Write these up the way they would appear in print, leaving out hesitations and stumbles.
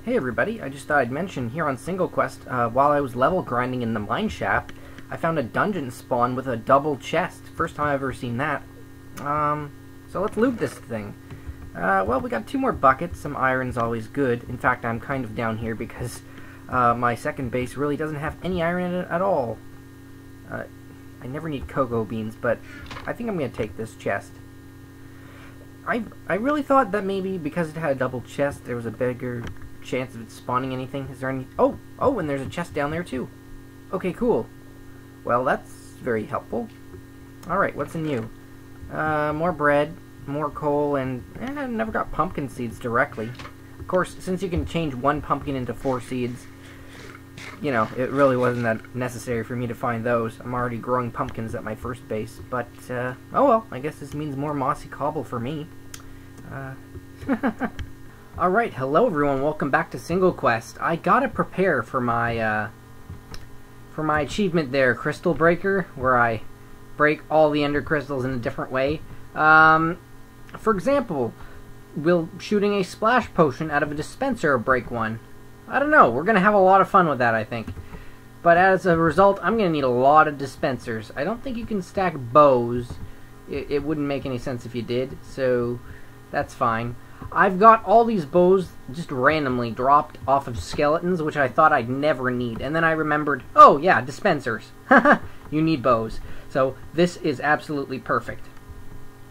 Hey everybody, I just thought I'd mention here on SingleQuest, while I was level grinding in the mine shaft, I found a dungeon spawn with a double chest. First time I've ever seen that. So let's loot this thing. Well, we got 2 more buckets, some iron's always good. In fact, I'm kind of down here because my second base really doesn't have any iron in it at all. I never need cocoa beans, but I think I'm going to take this chest. I really thought that maybe because it had a double chest, there was a bigger chance of it spawning anything. Is there any... Oh, and there's a chest down there too. Okay, cool. Well, that's very helpful. Alright, what's in you? More bread, more coal, and I never got pumpkin seeds directly. Of course, since you can change 1 pumpkin into 4 seeds, you know, it really wasn't that necessary for me to find those. I'm already growing pumpkins at my first base, but, oh well, I guess this means more mossy cobble for me. Alright, hello everyone, welcome back to SingleQuest. I gotta prepare for my achievement there, Crystal Breaker, where I break all the ender crystals in a different way. For example, will shooting a splash potion out of a dispenser break one? I don't know, we're gonna have a lot of fun with that, I think. But as a result, I'm gonna need a lot of dispensers. I don't think you can stack bows. It wouldn't make any sense if you did, so that's fine. I've got all these bows just randomly dropped off of skeletons, which I thought I'd never need. And then I remembered, oh yeah, dispensers. You need bows. So this is absolutely perfect.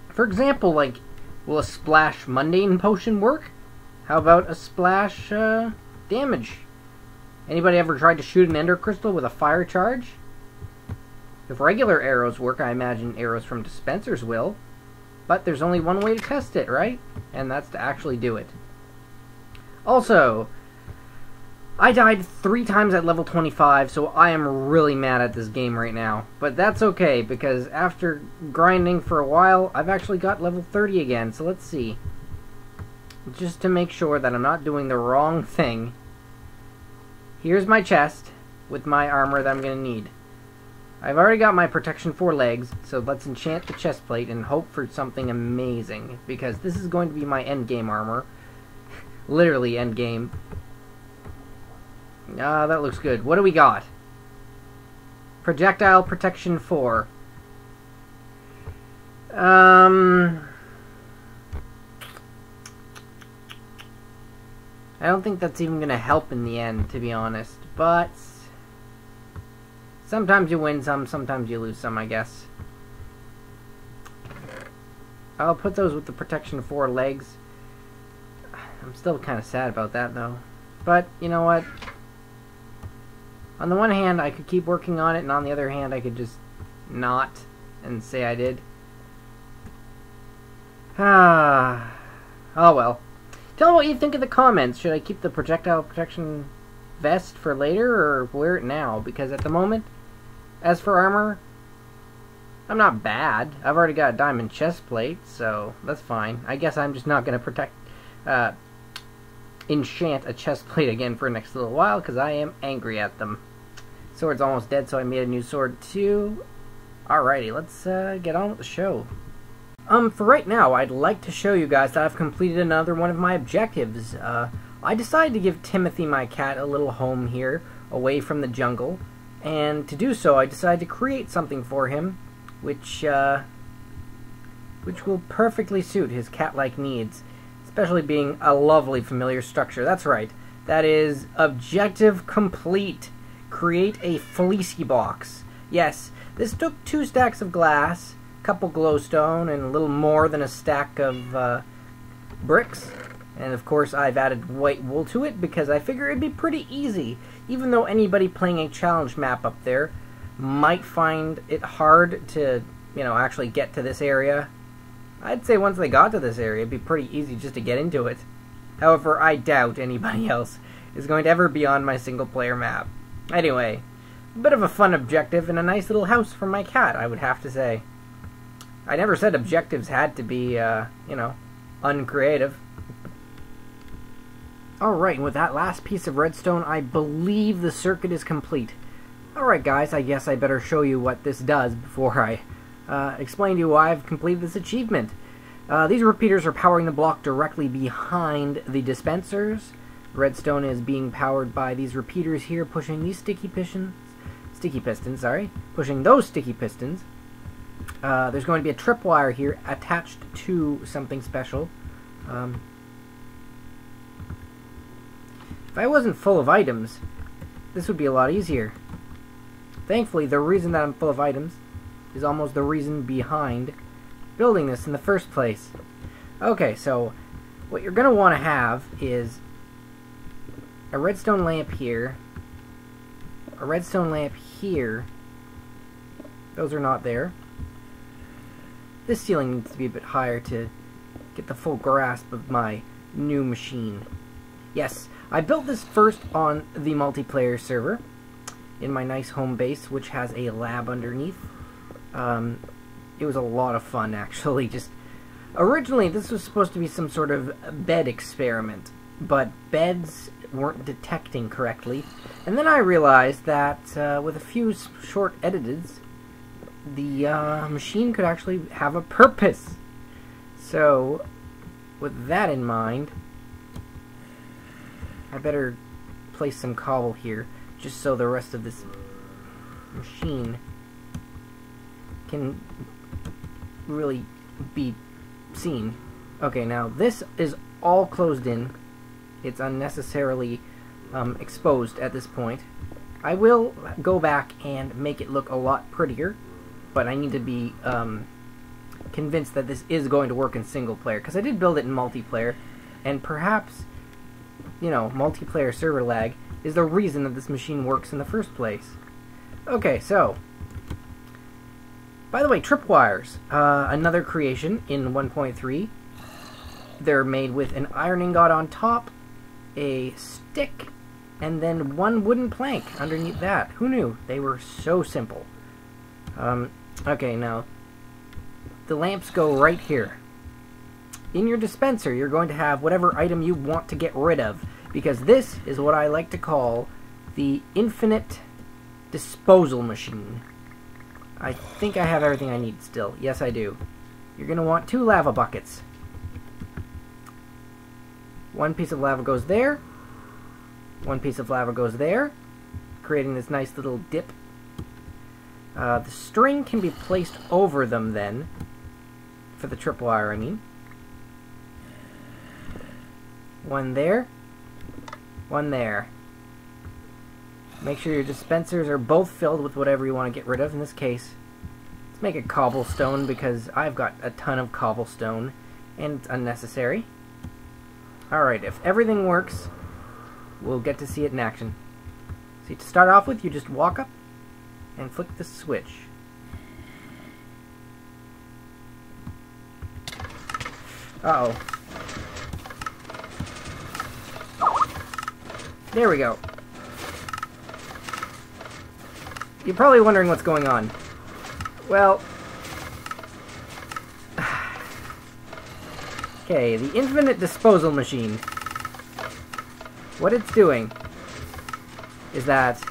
For example, like, will a splash mundane potion work? How about a splash damage? Anybody ever tried to shoot an ender crystal with a fire charge? If regular arrows work, I imagine arrows from dispensers will. But there's only one way to test it, right? And that's to actually do it. Also, I died 3 times at level 25, so I am really mad at this game right now. But that's okay, because after grinding for a while, I've actually got level 30 again, so let's see. Just to make sure that I'm not doing the wrong thing, here's my chest with my armor that I'm going to need. I've already got my protection 4 legs, so let's enchant the chest plate and hope for something amazing, because this is going to be my end game armor. Literally end game. Ah, that looks good. What do we got? Projectile protection 4. I don't think that's even going to help in the end, to be honest, but sometimes you win some, sometimes you lose some, I guess. I'll put those with the protection 4 legs. I'm still kind of sad about that, though. But, you know what? On the one hand, I could keep working on it, and on the other hand, I could just not and say I did. Oh well. Tell me what you think in the comments. Should I keep the projectile protection vest for later, or wear it now? Because at the moment, as for armor, I'm not bad. I've already got a diamond chest plate, so that's fine. I guess I'm just not going to enchant a chest plate again for the next little while, because I am angry at them. Sword's almost dead, so I made a new sword too. Alrighty, let's get on with the show. For right now, I'd like to show you guys that I've completed another one of my objectives. I decided to give Timothy, my cat, a little home here, away from the jungle. And to do so, I decided to create something for him, which will perfectly suit his cat-like needs, especially being a lovely familiar structure. That's right, that is objective complete. Create a fleecy box. Yes, this took 2 stacks of glass, a couple glowstone, and a little more than a stack of bricks. And of course, I've added white wool to it because I figure it'd be pretty easy. Even though anybody playing a challenge map up there might find it hard to, you know, actually get to this area, I'd say once they got to this area, it'd be pretty easy just to get into it. However, I doubt anybody else is going to ever be on my single-player map. Anyway, a bit of a fun objective and a nice little house for my cat, I would have to say. I never said objectives had to be, you know, uncreative. Alright, and with that last piece of redstone, I believe the circuit is complete. Alright guys, I guess I better show you what this does before I explain to you why I've completed this achievement. These repeaters are powering the block directly behind the dispensers, Redstone is being powered by these repeaters here, pushing these sticky pistons, pushing those sticky pistons. There's going to be a tripwire here attached to something special. If I wasn't full of items, this would be a lot easier. Thankfully, the reason that I'm full of items is almost the reason behind building this in the first place. Okay, so what you're going to want to have is a redstone lamp here, a redstone lamp here. Those are not there. This ceiling needs to be a bit higher to get the full grasp of my new machine. Yes, I built this first on the multiplayer server in my nice home base, which has a lab underneath. It was a lot of fun, actually. Just originally, this was supposed to be some sort of bed experiment, but beds weren't detecting correctly. And then I realized that with a few short edits, the machine could actually have a purpose. So, with that in mind, I better place some cobble here, just so the rest of this machine can really be seen. Okay, now this is all closed in. It's unnecessarily exposed at this point. I will go back and make it look a lot prettier, but I need to be convinced that this is going to work in single player, because I did build it in multiplayer, and perhaps, you know, multiplayer server lag is the reason that this machine works in the first place. Okay, so, by the way, tripwires, another creation in 1.3. They're made with an iron ingot on top, a stick, and then one wooden plank underneath that. Who knew? They were so simple. Okay, now, the lamps go right here. In your dispenser, you're going to have whatever item you want to get rid of, because this is what I like to call the infinite disposal machine. I think I have everything I need still. Yes, I do. You're going to want 2 lava buckets. One piece of lava goes there. One piece of lava goes there, creating this nice little dip. The string can be placed over them then, for the tripwire, I mean. One there, one there. Make sure your dispensers are both filled with whatever you want to get rid of. In this case, let's make it cobblestone, because I've got a ton of cobblestone, and it's unnecessary. Alright, if everything works, we'll get to see it in action. See, to start off with, you just walk up and flick the switch. Uh-oh. There we go. You're probably wondering what's going on. Well... okay, the infinite disposal machine. What it's doing is that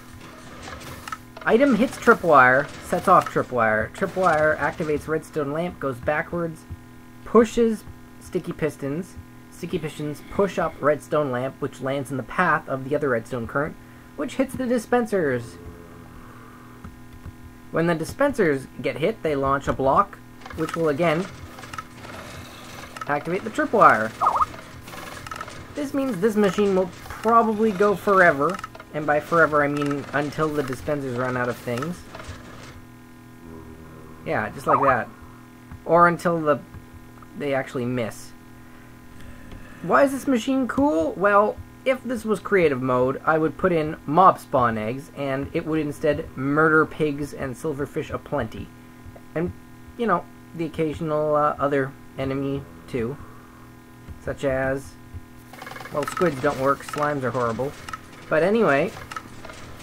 item hits tripwire, sets off tripwire. Tripwire activates redstone lamp, goes backwards, pushes sticky pistons. Sticky pistons push up redstone lamp, which lands in the path of the other redstone current, which hits the dispensers. When the dispensers get hit, they launch a block, which will again activate the tripwire. This means this machine will probably go forever, and by forever I mean until the dispensers run out of things. Yeah, just like that. Or until they actually miss. Why is this machine cool? Well, if this was creative mode, I would put in mob spawn eggs, and it would instead murder pigs and silverfish aplenty. And, you know, the occasional other enemy, too. Such as... well, squids don't work, slimes are horrible. But anyway,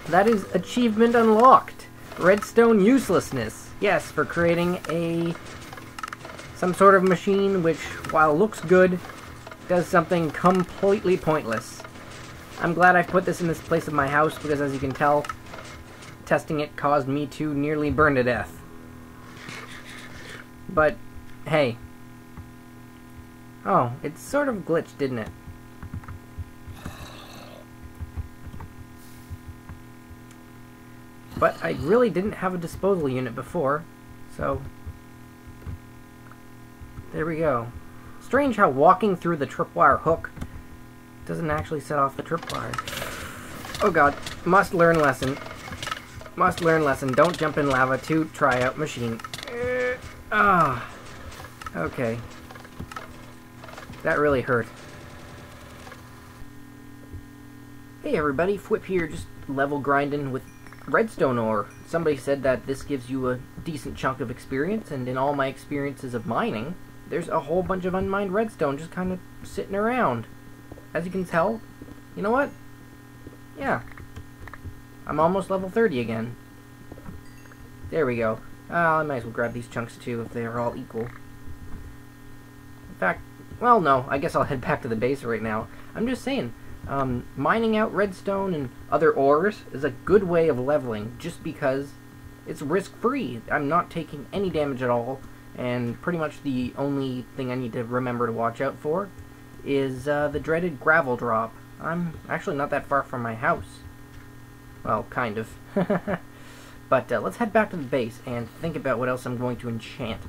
that is achievement unlocked. Redstone uselessness. Yes, for creating some sort of machine which, while looks good, does something completely pointless. I'm glad I put this in this place of my house, because as you can tell, testing it caused me to nearly burn to death. But, hey. Oh, it sort of glitched, didn't it? But I really didn't have a disposal unit before, so there we go. Strange how walking through the tripwire hook doesn't actually set off the tripwire. Oh god, must learn lesson. Must learn lesson. Don't jump in lava to try out machine. Okay. That really hurt. Hey everybody, Fwipp here, just level grinding with redstone ore. Somebody said that this gives you a decent chunk of experience, and in all my experiences of mining, there's a whole bunch of unmined redstone just kind of sitting around. As you can tell, you know what? Yeah. I'm almost level 30 again. There we go. I might as well grab these chunks too if they are all equal. In fact, well no, I guess I'll head back to the base right now. I'm just saying, mining out redstone and other ores is a good way of leveling just because it's risk-free. I'm not taking any damage at all, and pretty much the only thing I need to remember to watch out for is the dreaded gravel drop. I'm actually not that far from my house. Well, kind of. But let's head back to the base and think about what else I'm going to enchant.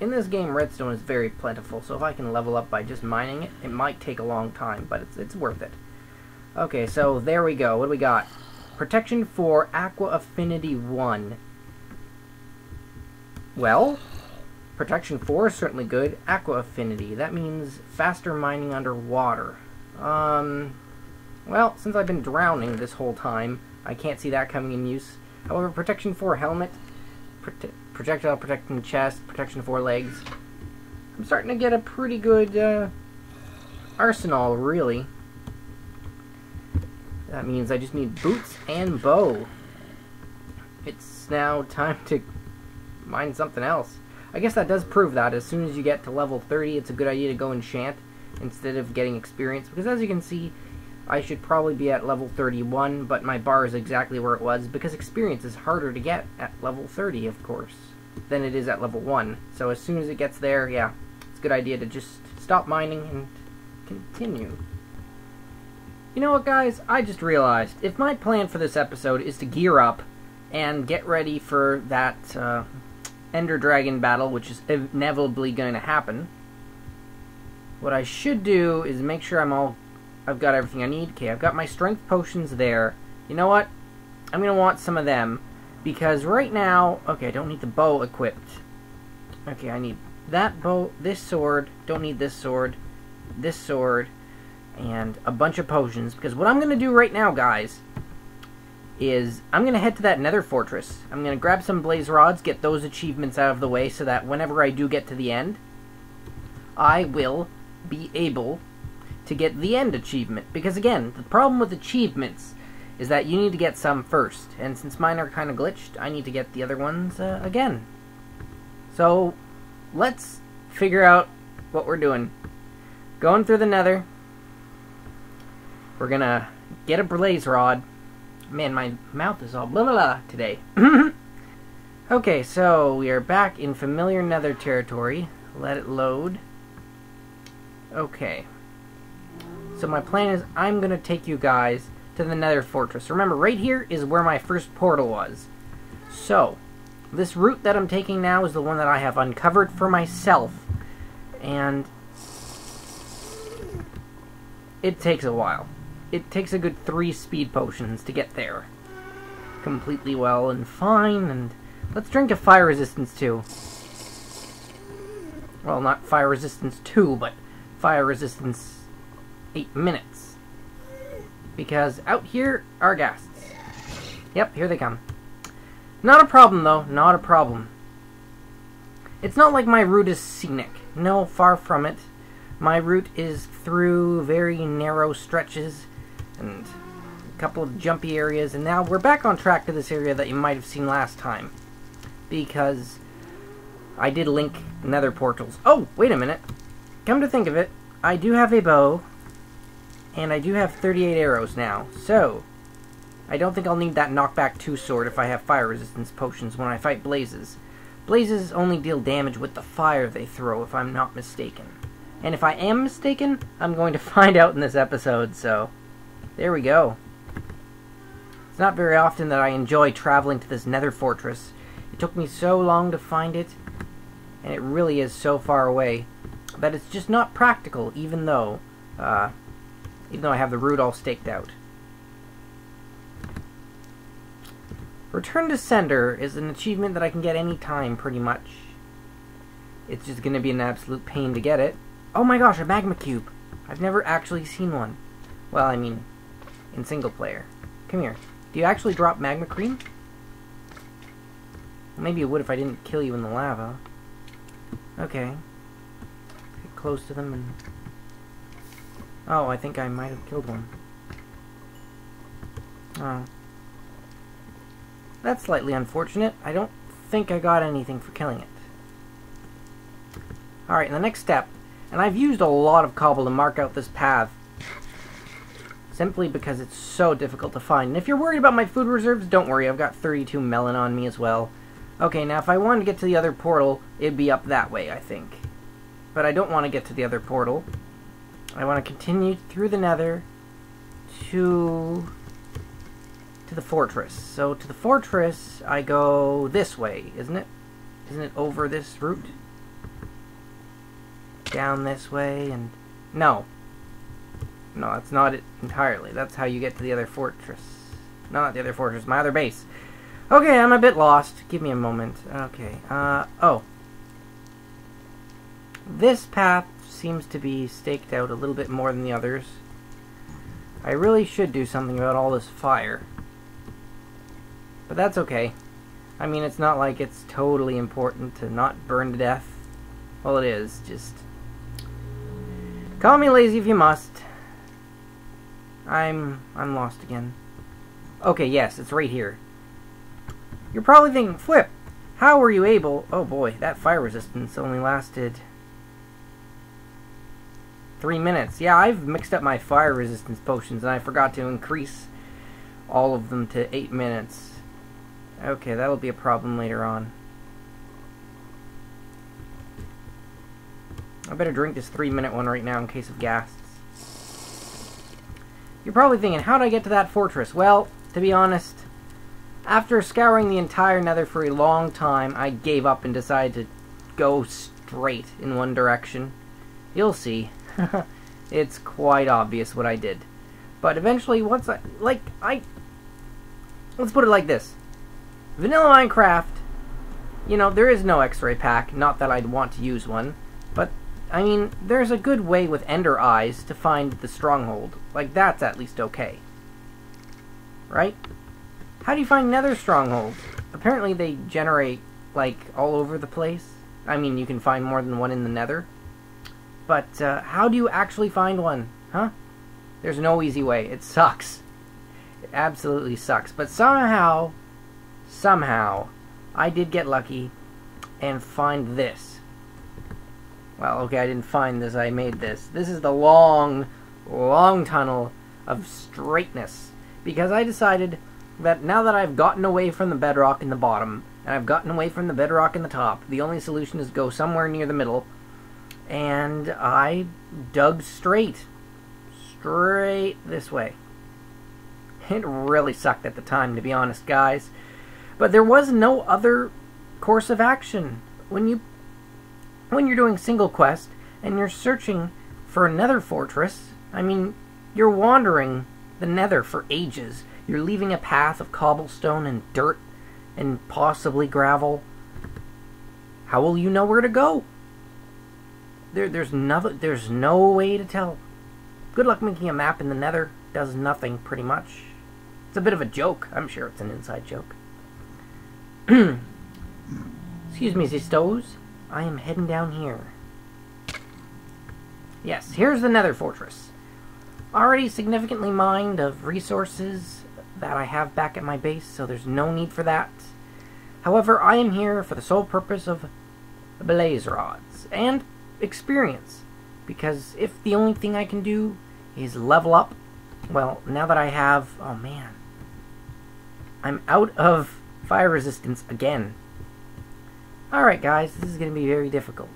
In this game, redstone is very plentiful, so if I can level up by just mining it, it might take a long time, but it's worth it. Okay, so there we go. What do we got? Protection for Aqua Affinity 1. Well, Protection 4 is certainly good. Aqua Affinity, that means faster mining underwater. Well, since I've been drowning this whole time, I can't see that coming in use. However, Protection 4 helmet, projectile protecting chest, Protection 4 legs. I'm starting to get a pretty good arsenal, really. That means I just need boots and bow. It's now time to mine something else. I guess that does prove that as soon as you get to level 30, it's a good idea to go enchant instead of getting experience, because as you can see, I should probably be at level 31, but my bar is exactly where it was, because experience is harder to get at level 30, of course, than it is at level 1. So as soon as it gets there, yeah, it's a good idea to just stop mining and continue. You know what, guys? I just realized, if my plan for this episode is to gear up and get ready for that Ender Dragon battle, which is inevitably going to happen, what I should do is make sure I've got everything I need. Okay, I've got my strength potions there. You know what? I'm going to want some of them, because right now, okay, I don't need the bow equipped. Okay, I need that bow, this sword, don't need this sword, and a bunch of potions, because what I'm going to do right now, guys, is I'm going to head to that nether fortress. I'm going to grab some blaze rods, get those achievements out of the way, so that whenever I do get to the end, I will be able to get the end achievement. Because again, the problem with achievements is that you need to get some first, and since mine are kind of glitched, I need to get the other ones again. So, let's figure out what we're doing. Going through the nether. We're gonna get a blaze rod. Man, my mouth is all blah blah blah today. Okay, so we are back in familiar nether territory. Let it load. Okay. So my plan is I'm gonna take you guys to the nether fortress. Remember, right here is where my first portal was. So, this route that I'm taking now is the one that I have uncovered for myself. And it takes a while. It takes a good 3 speed potions to get there. Completely well and fine, and let's drink a fire resistance 2. Well, not fire resistance 2, but fire resistance 8 minutes. Because out here are ghasts. Yep, here they come. Not a problem, though. Not a problem. It's not like my route is scenic. No, far from it. My route is through very narrow stretches and a couple of jumpy areas, and now we're back on track to this area that you might have seen last time. Because I did link nether portals. Oh, wait a minute. Come to think of it, I do have a bow, and I do have 38 arrows now, so I don't think I'll need that knockback 2 sword if I have fire resistance potions when I fight blazes. Blazes only deal damage with the fire they throw, if I'm not mistaken. And if I am mistaken, I'm going to find out in this episode, so there we go. It's not very often that I enjoy traveling to this nether fortress. It took me so long to find it, and it really is so far away that it's just not practical, even though I have the route all staked out. Return to Sender is an achievement that I can get any time, pretty much. It's just going to be an absolute pain to get it. Oh my gosh, a magma cube! I've never actually seen one. Well, I mean, in single player. Come here. Do you actually drop magma cream? Well, maybe it would if I didn't kill you in the lava. Okay. Get close to them and... Oh, I think I might have killed one. Oh. That's slightly unfortunate. I don't think I got anything for killing it. Alright, the next step. And I've used a lot of cobble to mark out this path. Simply because it's so difficult to find. And if you're worried about my food reserves, don't worry. I've got 32 melon on me as well. Okay, now if I wanted to get to the other portal, it'd be up that way, I think. But I don't want to get to the other portal. I want to continue through the nether to the fortress. So to the fortress, I go this way, isn't it? Isn't it over this route? Down this way, and... No. No, that's not it entirely. That's how you get to the other fortress. No, not the other fortress, my other base. Okay, I'm a bit lost. Give me a moment. Okay, oh. This path seems to be staked out a little bit more than the others. I really should do something about all this fire. But that's okay. I mean, it's not like it's totally important to not burn to death. Well, it is, just... Call me lazy if you must. I'm lost again. Okay, yes, it's right here. You're probably thinking, Fwipp, how were you able... Oh boy, that fire resistance only lasted 3 minutes. Yeah, I've mixed up my fire resistance potions and I forgot to increase all of them to 8 minutes. Okay, that'll be a problem later on. I better drink this 3-minute one right now in case of gas. You're probably thinking, how'd I get to that fortress? Well, to be honest, after scouring the entire nether for a long time, I gave up and decided to go straight in one direction. You'll see. It's quite obvious what I did. But eventually, once let's put it like this. Vanilla Minecraft, you know, there is no X-ray pack, not that I'd want to use one, but, I mean, there's a good way with ender eyes to find the stronghold. Like, that's at least okay. Right? How do you find nether strongholds? Apparently they generate, like, all over the place. I mean, you can find more than one in the nether. But, how do you actually find one? Huh? There's no easy way. It sucks. It absolutely sucks. But somehow, I did get lucky and find this. Well, okay, I didn't find this, I made this. This is the long tunnel of straightness. Because I decided that now that I've gotten away from the bedrock in the bottom, and I've gotten away from the bedrock in the top, the only solution is go somewhere near the middle. And I dug straight this way. It really sucked at the time, to be honest, guys. But there was no other course of action. When you're doing SingleQuest and you're searching for a nether fortress, I mean, you're wandering the nether for ages. You're leaving a path of cobblestone and dirt and possibly gravel. How will you know where to go? There's no way to tell. Good luck making a map in the nether. Does nothing, pretty much. It's a bit of a joke. I'm sure it's an inside joke. Excuse me, Zistos. I am heading down here. Yes, here's the nether fortress. Already significantly mined of resources that I have back at my base, so there's no need for that. However, I am here for the sole purpose of blaze rods and experience. Because if the only thing I can do is level up, well, now that I have... Oh, man. I'm out of fire resistance again. Alright, guys, this is going to be very difficult.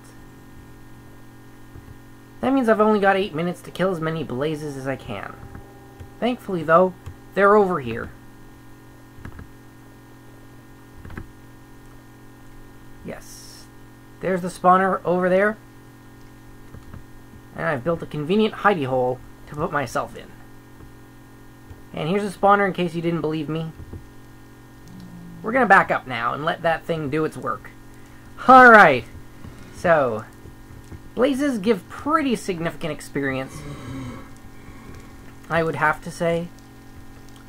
That means I've only got 8 minutes to kill as many blazes as I can. Thankfully, though, they're over here. Yes. There's the spawner over there. And I've built a convenient hidey hole to put myself in. And here's a spawner in case you didn't believe me. We're gonna back up now and let that thing do its work. Alright. So, blazes give pretty significant experience, I would have to say.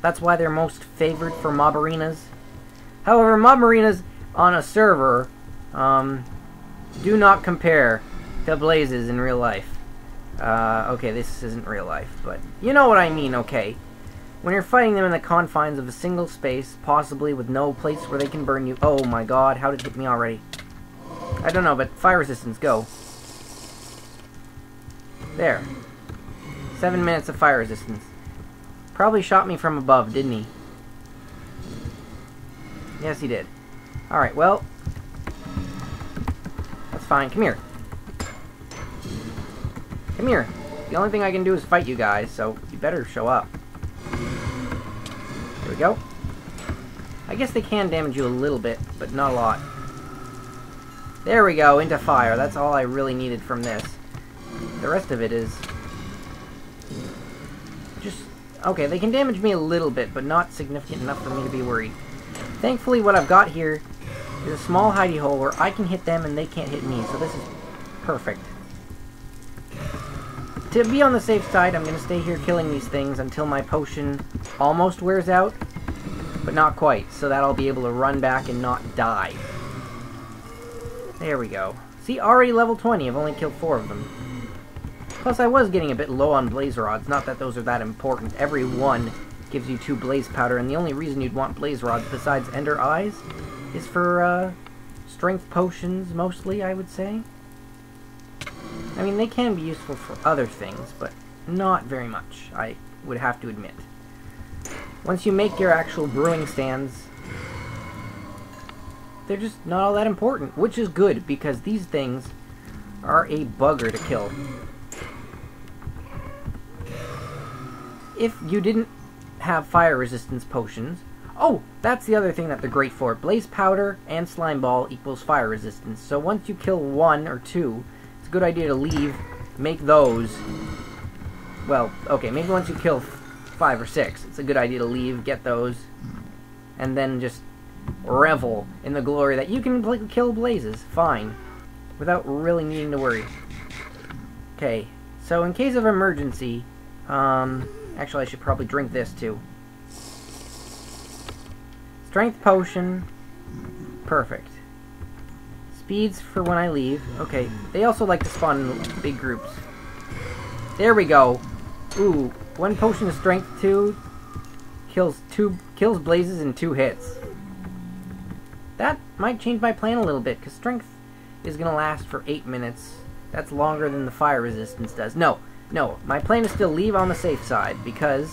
That's why they're most favored for mob arenas. However, mob arenas on a server do not compare to blazes in real life. Okay, this isn't real life, but you know what I mean, okay. When you're fighting them in the confines of a single space, possibly with no place where they can burn you. Oh my god, how did it hit me already? I don't know, but fire resistance, go. There. 7 minutes of fire resistance. Probably shot me from above, didn't he? Yes, he did. Alright, well. That's fine. Come here. Come here. The only thing I can do is fight you guys, so you better show up. There we go. I guess they can damage you a little bit, but not a lot. There we go, into fire. That's all I really needed from this. The rest of it is just... okay, they can damage me a little bit, but not significant enough for me to be worried. Thankfully, what I've got here is a small hidey hole where I can hit them and they can't hit me, so this is perfect. To be on the safe side, I'm going to stay here killing these things until my potion almost wears out, but not quite, so that I'll be able to run back and not die. There we go. See, already level 20, I've only killed 4 of them. Plus, I was getting a bit low on blaze rods, not that those are that important. Every one gives you 2 blaze powder, and the only reason you'd want blaze rods besides ender eyes is for, strength potions, mostly, I would say. I mean, they can be useful for other things, but not very much, I would have to admit. Once you make your actual brewing stands, they're just not all that important, which is good, because these things are a bugger to kill. If you didn't have fire resistance potions... oh, that's the other thing that they're great for. Blaze powder and slime ball equals fire resistance. So once you kill 1 or 2, it's a good idea to leave, make those... well, okay, maybe once you kill 5 or 6, it's a good idea to leave, get those, and then just revel in the glory that you can kill blazes, fine, without really needing to worry. Okay, so in case of emergency, actually I should probably drink this too. Strength potion, perfect. Speeds for when I leave, okay, they also like to spawn in big groups. There we go. Ooh, 1 potion of strength 2 kills blazes in 2 hits. That might change my plan a little bit, because strength is going to last for 8 minutes. That's longer than the fire resistance does. No, my plan is still leave on the safe side, because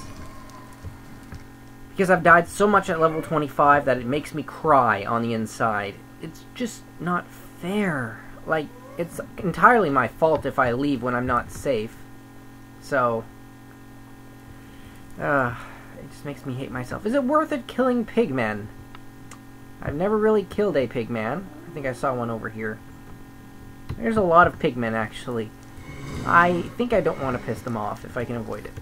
I've died so much at level 25 that it makes me cry on the inside. It's just not fair. Like, it's entirely my fault if I leave when I'm not safe. So, it just makes me hate myself. Is it worth it killing pigmen? I've never really killed a pigman. I think I saw one over here. There's a lot of pigmen, actually. I think I don't want to piss them off if I can avoid it.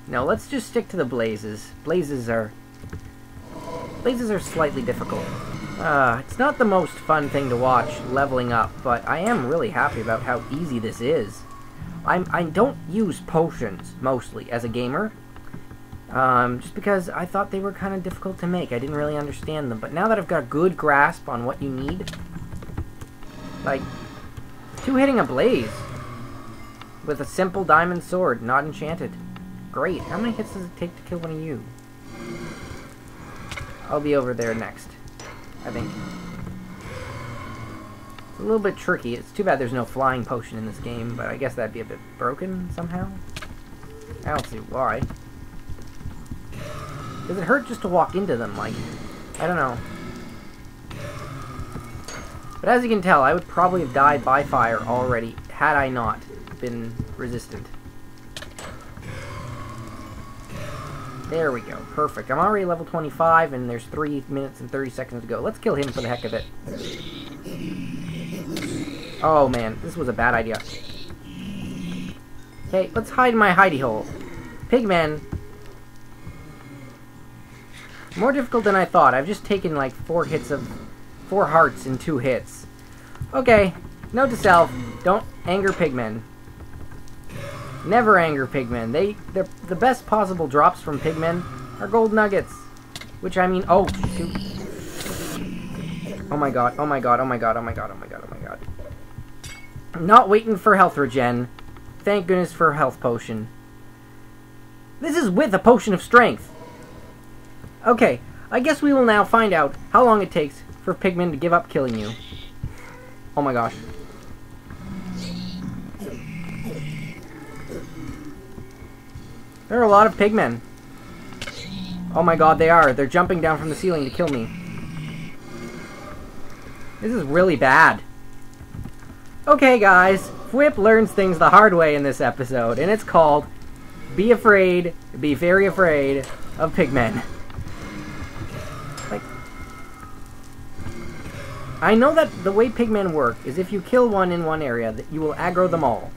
No, let's just stick to the blazes. Blazes are slightly difficult. It's not the most fun thing to watch, leveling up, but I am really happy about how easy this is. I don't use potions, mostly, as a gamer. Just because I thought they were kind of difficult to make. I didn't really understand them. But now that I've got a good grasp on what you need, like, 2-hitting a blaze with a simple diamond sword, not enchanted. Great. How many hits does it take to kill one of you? I'll be over there next, I think. It's a little bit tricky. It's too bad there's no flying potion in this game, but I guess that'd be a bit broken somehow. I don't see why. Does it hurt just to walk into them? Like, I don't know. But as you can tell, I would probably have died by fire already had I not been resistant. There we go. Perfect. I'm already level 25, and there's 3 minutes and 30 seconds to go. Let's kill him for the heck of it. Oh man, this was a bad idea. Okay, let's hide in my hidey hole. Pigmen. More difficult than I thought. I've just taken like 4 hearts in 2 hits. Okay, note to self, don't anger pigmen. Never anger pigmen. They're the best possible drops from pigmen are gold nuggets. Which I mean, oh shoot. Oh my god, oh my god, oh my god, oh my god, oh my god, oh my god. I'm not waiting for health regen. Thank goodness for a health potion. This is with a potion of strength. Okay, I guess we will now find out how long it takes for pigmen to give up killing you. Oh my gosh. There are a lot of pigmen. Oh my god, they are. They're jumping down from the ceiling to kill me. This is really bad. Okay, guys. Fwipp learns things the hard way in this episode, and it's called Be Afraid, Be Very Afraid of Pigmen. Like, I know that the way pigmen work is if you kill one in one area, that you will aggro them all.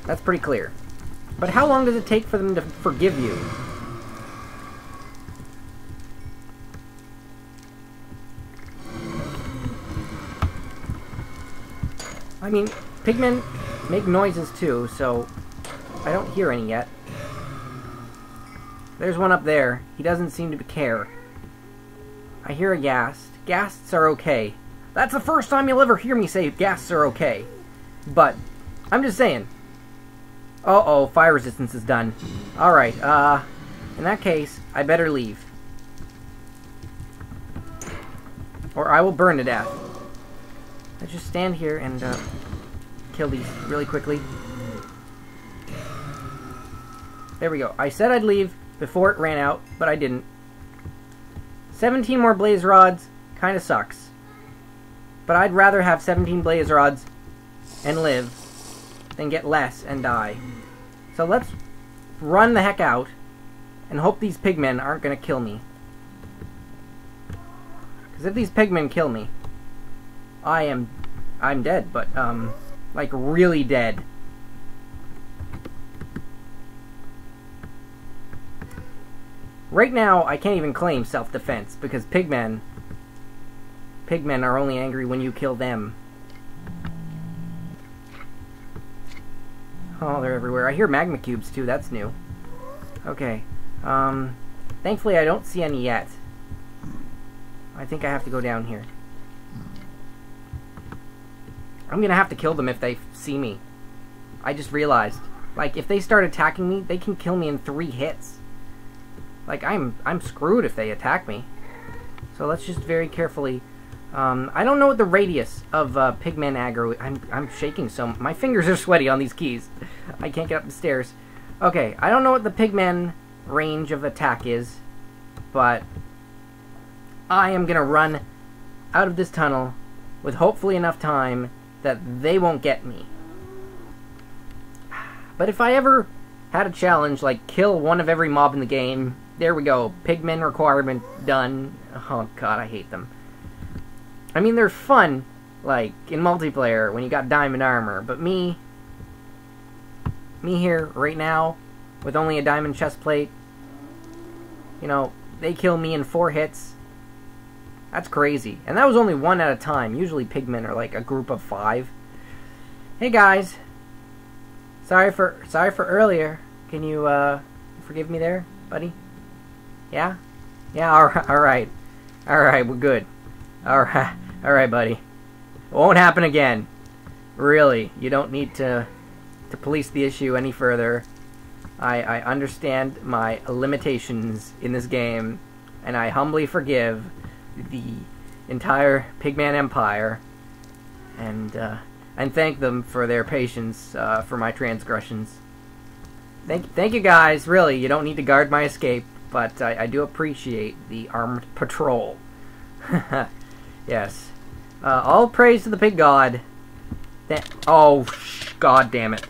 That's pretty clear. But how long does it take for them to forgive you? I mean, pigmen make noises too, so I don't hear any yet. There's one up there. He doesn't seem to care. I hear a ghast. Ghasts are okay. That's the first time you'll ever hear me say ghasts are okay. But, I'm just saying. Uh-oh, fire resistance is done. Alright, in that case, I better leave. Or I will burn to death. Let's just stand here and, kill these really quickly. There we go. I said I'd leave before it ran out, but I didn't. 17 more blaze rods kinda sucks. But I'd rather have 17 blaze rods and live than get less and die. So let's run the heck out and hope these pigmen aren't gonna kill me. Because if these pigmen kill me, I'm dead, but, like, really dead. Right now, I can't even claim self-defense, because pigmen are only angry when you kill them. Oh, they're everywhere. I hear magma cubes, too. That's new. Okay. Thankfully, I don't see any yet. I think I have to go down here. I'm gonna have to kill them if they see me. I just realized. Like, if they start attacking me, they can kill me in 3 hits. Like, I'm screwed if they attack me. So let's just very carefully... I don't know what the radius of pigmen aggro... I'm shaking so... My fingers are sweaty on these keys. I can't get up the stairs. Okay, I don't know what the pigmen range of attack is, but I am gonna run out of this tunnel with hopefully enough time that they won't get me. But if I ever had a challenge, like kill one of every mob in the game, there we go. Pigmen requirement done. Oh god, I hate them. I mean, they're fun, like, in multiplayer when you got diamond armor, but me here, right now, with only a diamond chest plate, you know, they kill me in 4 hits. That's crazy. And that was only 1 at a time. Usually pigmen are like a group of 5. Hey guys. Sorry for earlier. Can you forgive me there, buddy? Yeah? Yeah, alright. Alright, we're good. Alright, buddy. It won't happen again. Really, you don't need to police the issue any further. I understand my limitations in this game, and I humbly forgive the entire Pigman Empire, and thank them for their patience for my transgressions. Thank you guys, really, you don't need to guard my escape, but I do appreciate the armed patrol. Yes. All praise to the pig god. Oh, god damn it.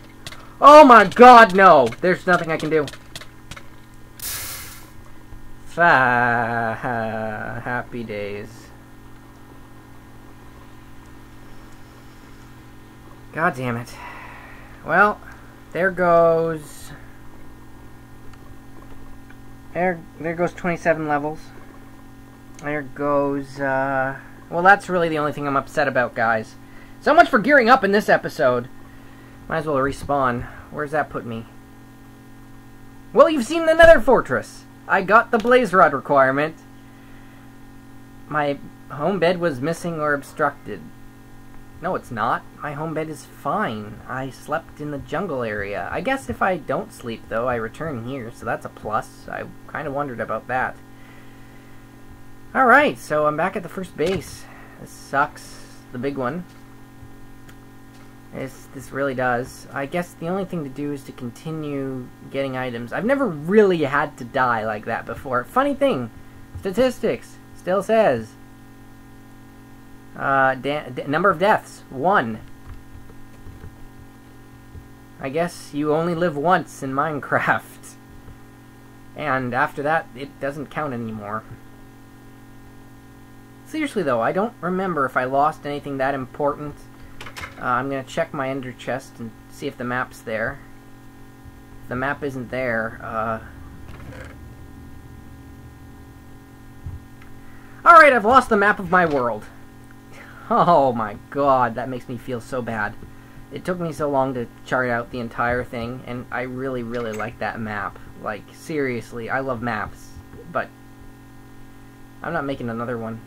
Oh my god, no! There's nothing I can do. Happy days. God damn it. Well, there goes... There goes 27 levels. There goes, well, that's really the only thing I'm upset about, guys. So much for gearing up in this episode. Might as well respawn. Where's that put me? Well, you've seen the Nether Fortress. I got the blaze rod requirement. My home bed was missing or obstructed. No, it's not. My home bed is fine. I slept in the jungle area. I guess if I don't sleep, though, I return here, so that's a plus. I kind of wondered about that. Alright, so I'm back at the first base. This sucks. The big one. This really does. I guess the only thing to do is to continue getting items. I've never really had to die like that before. Funny thing, statistics still says number of deaths, 1. I guess you only live once in Minecraft. And after that, it doesn't count anymore. Seriously though, I don't remember if I lost anything that important. I'm gonna check my ender chest and see if the map's there. If the map isn't there, Alright, I've lost the map of my world. Oh my god, that makes me feel so bad. It took me so long to chart out the entire thing, and I really, really like that map. Like, seriously, I love maps. But I'm not making another one.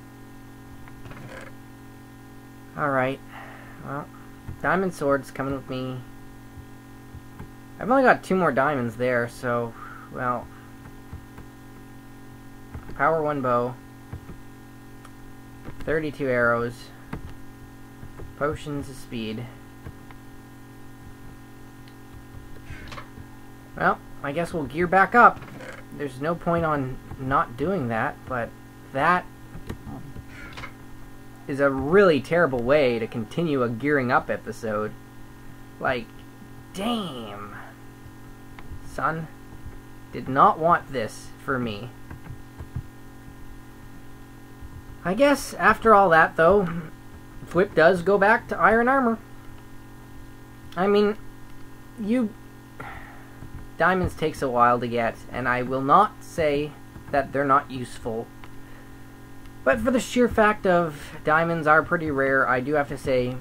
Alright. Well, diamond sword's coming with me. I've only got 2 more diamonds there, so, well. Power 1 bow. 32 arrows. Potions of speed. Well, I guess we'll gear back up. There's no point on not doing that, but that is a really terrible way to continue a gearing up episode. Like, damn. Son, did not want this for me. I guess after all that, though, Fwipp does go back to iron armor. I mean, diamonds takes a while to get, and I will not say that they're not useful. But for the sheer fact of diamonds are pretty rare, I do have to say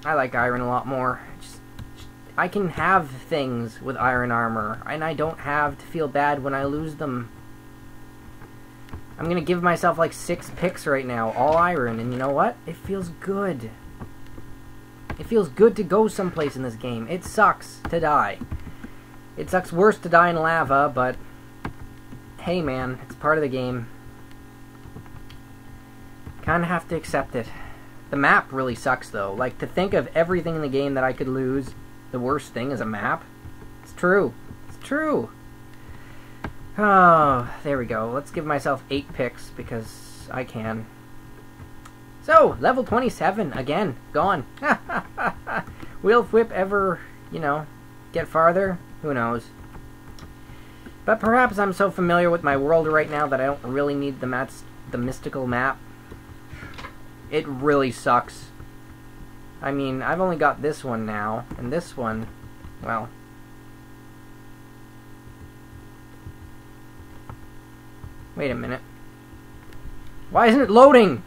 I like iron a lot more. I can have things with iron armor, and I don't have to feel bad when I lose them. I'm gonna give myself like 6 picks right now, all iron, and you know what? It feels good. It feels good to go someplace in this game. It sucks to die. It sucks worse to die in lava, but hey man, it's part of the game. Kinda have to accept it. The map really sucks though. Like, to think of everything in the game that I could lose, the worst thing is a map. It's true. It's true. Oh, there we go. Let's give myself 8 picks because I can. So, level 27, again, gone. Will Fwipp ever, you know, get farther? Who knows. But perhaps I'm so familiar with my world right now that I don't really need the mystical map. It really sucks. I mean, I've only got this one now, and this one, well. Wait a minute. Why isn't it loading?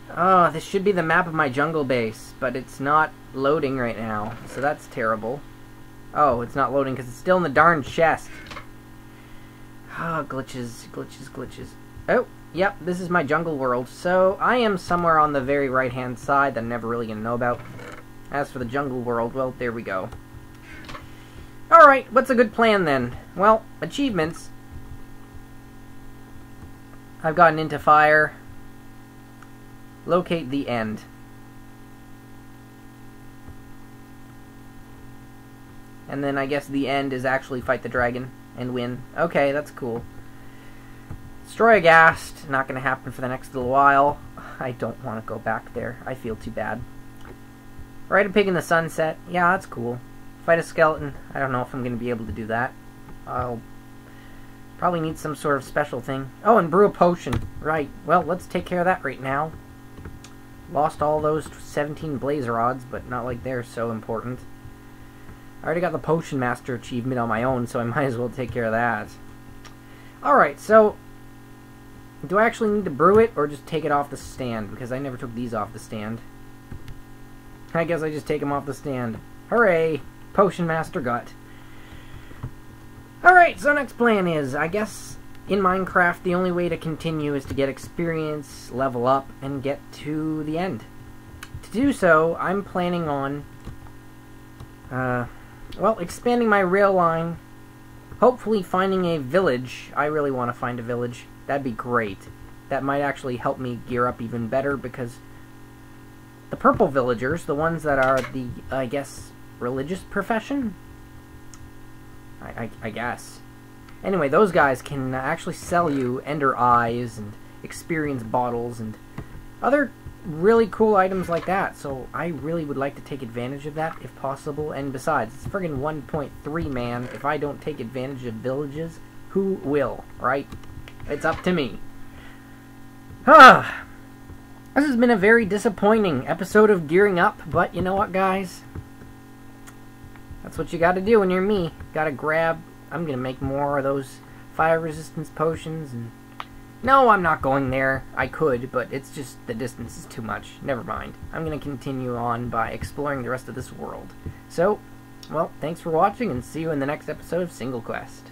Oh, this should be the map of my jungle base, but it's not loading right now, so that's terrible. Oh, it's not loading because it's still in the darn chest. Oh, glitches, glitches, glitches. Oh, yep, this is my jungle world, so I am somewhere on the very right-hand side that I'm never really going to know about. As for the jungle world, well, there we go. Alright, what's a good plan then? Well, achievements. I've gotten into fire. Locate the end. And then I guess the end is actually fight the dragon and win. Okay, that's cool. Destroy a ghast. Not going to happen for the next little while. I don't want to go back there. I feel too bad. Ride a pig in the sunset. Yeah, that's cool. Fight a skeleton. I don't know if I'm going to be able to do that. I'll probably need some sort of special thing. Oh, and brew a potion. Right. Well, let's take care of that right now. Lost all those 17 blaze rods, but not like they're so important. I already got the Potion Master achievement on my own, so I might as well take care of that. Alright, so do I actually need to brew it, or just take it off the stand? Because I never took these off the stand. I guess I just take them off the stand. Hooray! Potion Master got. Alright, so next plan is, I guess, in Minecraft, the only way to continue is to get experience, level up, and get to the end. To do so, I'm planning on, well, expanding my rail line, hopefully finding a village. I really want to find a village. That'd be great. That might actually help me gear up even better, because the purple villagers, the ones that are the, I guess, religious profession? I guess. Anyway, those guys can actually sell you ender eyes and experience bottles and other really cool items like that, so I really would like to take advantage of that if possible. And besides, it's friggin' 1.3, man. If I don't take advantage of villages, who will, right? It's up to me. This has been a very disappointing episode of gearing up, but you know what, guys? That's what you gotta do when you're me. Gotta grab... I'm gonna make more of those fire resistance potions, and... No, I'm not going there. I could, but it's just the distance is too much. Never mind. I'm gonna continue on by exploring the rest of this world. So, well, thanks for watching, and see you in the next episode of SingleQuest.